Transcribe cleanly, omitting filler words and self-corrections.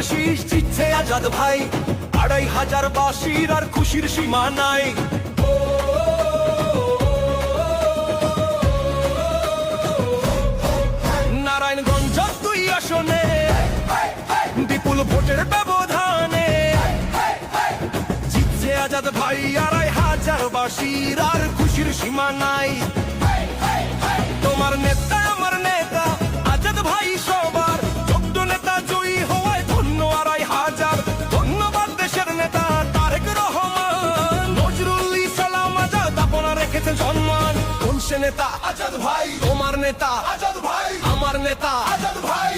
শীষ জিতছে আজাদ ভাই, 2500 বাঁশির আর খুশির সীমা নাই। নারায়ণগঞ্জ 2 আসনে বিপুল ভোটের ব্যবধানে জিতছে আজাদ ভাই, 2500 বাঁশির আর খুশির সীমা নাই। তোমার নেতা আমার নেতা আজাদ ভাই সবার, 14 নেতা জয়ী হওয়ায় ধন্য 2500। ধন্যবাদ দেশের নেতা তারেক রহমান, নজরুল ইসলাম আজাদ আপনারা রেখেছেন সম্মান। কোন সে নেতা? আজাদ ভাই। তোমার নেতা? আজাদ ভাই। আমার নেতা? আজাদ ভাই।